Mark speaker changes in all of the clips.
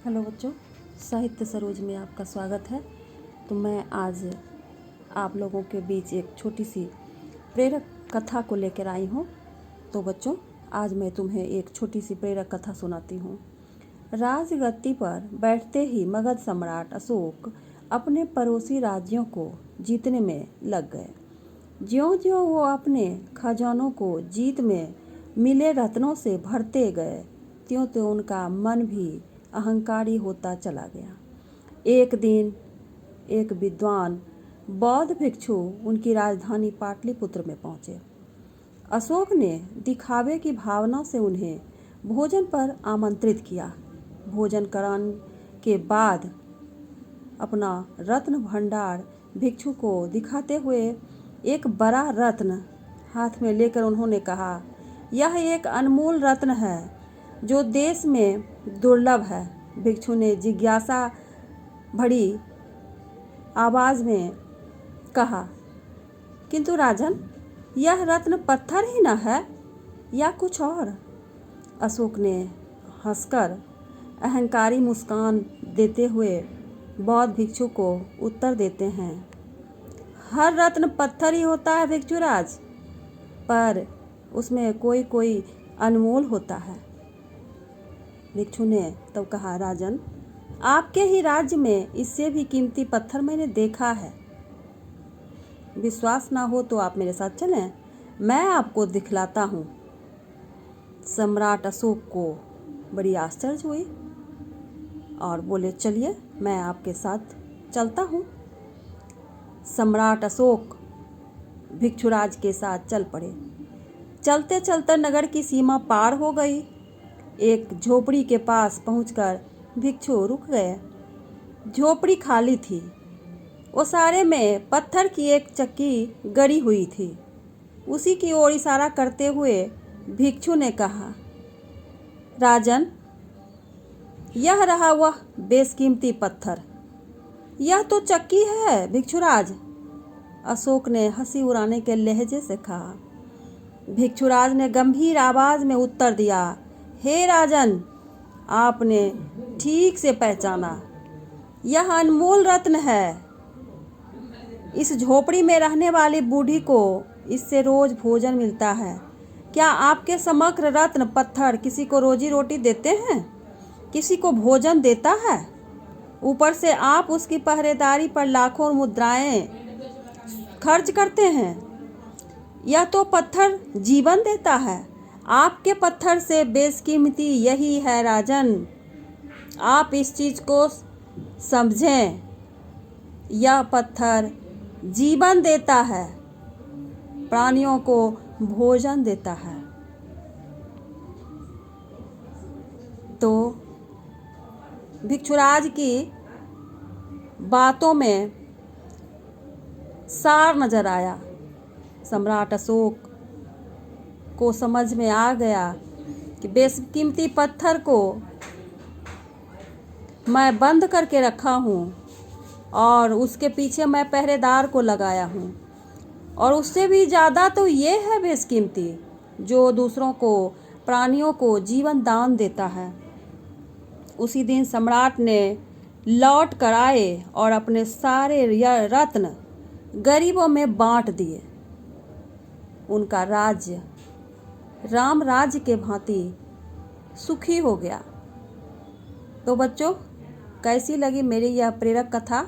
Speaker 1: Hello बच्चों, साहित्य सरोज में आपका स्वागत है। तो मैं आज आप लोगों के बीच एक छोटी सी प्रेरक कथा को लेकर आई हूँ। तो बच्चों, आज मैं तुम्हें एक छोटी सी प्रेरक कथा सुनाती हूँ। राजगद्दी पर बैठते ही मगध सम्राट अशोक अपने पड़ोसी राज्यों को जीतने में लग गए। ज्यों-ज्यों वो अपने खजानों को जीत में मिले रत्नों से भरते गए, त्यों-त्यों उनका मन भी अहंकारी होता चला गया। एक दिन एक विद्वान बौद्ध भिक्षु उनकी राजधानी पाटलिपुत्र में पहुंचे। अशोक ने दिखावे की भावना से उन्हें भोजन पर आमंत्रित किया। भोजन कराने के बाद अपना रत्न भंडार भिक्षु को दिखाते हुए एक बड़ा रत्न हाथ में लेकर उन्होंने कहा, यह एक अनमोल रत्न है जो देश में दुर्लभ है। भिक्षु ने जिज्ञासा भरी आवाज में कहा, किंतु राजन, यह रत्न पत्थर ही न है या कुछ और? अशोक ने हंसकर अहंकारी मुस्कान देते हुए बौद्ध भिक्षु को उत्तर देते हैं, हर रत्न पत्थर ही होता है भिक्षुराज, पर उसमें कोई कोई अनमोल होता है। भिक्षु ने तब कहा, राजन, आपके ही राज्य में इससे भी कीमती पत्थर मैंने देखा है। विश्वास ना हो तो आप मेरे साथ चलें, मैं आपको दिखलाता हूँ। सम्राट अशोक को बड़ी आश्चर्य हुई और बोले, चलिए मैं आपके साथ चलता हूँ। सम्राट अशोक भिक्षुराज के साथ चल पड़े। चलते चलते नगर की सीमा पार हो गई। एक झोपड़ी के पास पहुंचकर भिक्षु रुक गए। झोपड़ी खाली थी। ओसारे में पत्थर की एक चक्की गड़ी हुई थी। उसी की ओर इशारा करते हुए भिक्षु ने कहा, राजन, यह रहा वह बेशकीमती पत्थर। यह तो चक्की है भिक्षुराज, अशोक ने हंसी उड़ाने के लहजे से कहा। भिक्षुराज ने गंभीर आवाज में उत्तर दिया, हे राजन, आपने ठीक से पहचाना, यह अनमोल रत्न है। इस झोपड़ी में रहने वाली बूढ़ी को इससे रोज भोजन मिलता है। क्या आपके समग्र रत्न पत्थर किसी को रोजी रोटी देते हैं, किसी को भोजन देता है? ऊपर से आप उसकी पहरेदारी पर लाखों मुद्राएं खर्च करते हैं। यह तो पत्थर जीवन देता है। आपके पत्थर से बेशकीमती यही है राजन। आप इस चीज को समझें, यह पत्थर जीवन देता है, प्राणियों को भोजन देता है। तो भिक्षुराज की बातों में सार नजर आया। सम्राट अशोक को समझ में आ गया कि बेशकीमती पत्थर को मैं बंद करके रखा हूँ और उसके पीछे मैं पहरेदार को लगाया हूँ, और उससे भी ज़्यादा तो ये है बेशकीमती, जो दूसरों को, प्राणियों को जीवन दान देता है। उसी दिन सम्राट ने लौट कर आए और अपने सारे रत्न गरीबों में बांट दिए। उनका राज्य राम राज्य के भांति सुखी हो गया। तो बच्चों, कैसी लगी मेरी यह प्रेरक कथा?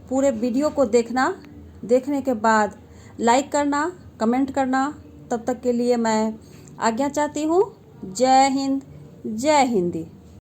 Speaker 1: पूरे वीडियो को देखना, देखने के बाद लाइक करना, कमेंट करना। तब तक के लिए मैं आज्ञा चाहती हूँ। जय हिंद, जय हिंदी।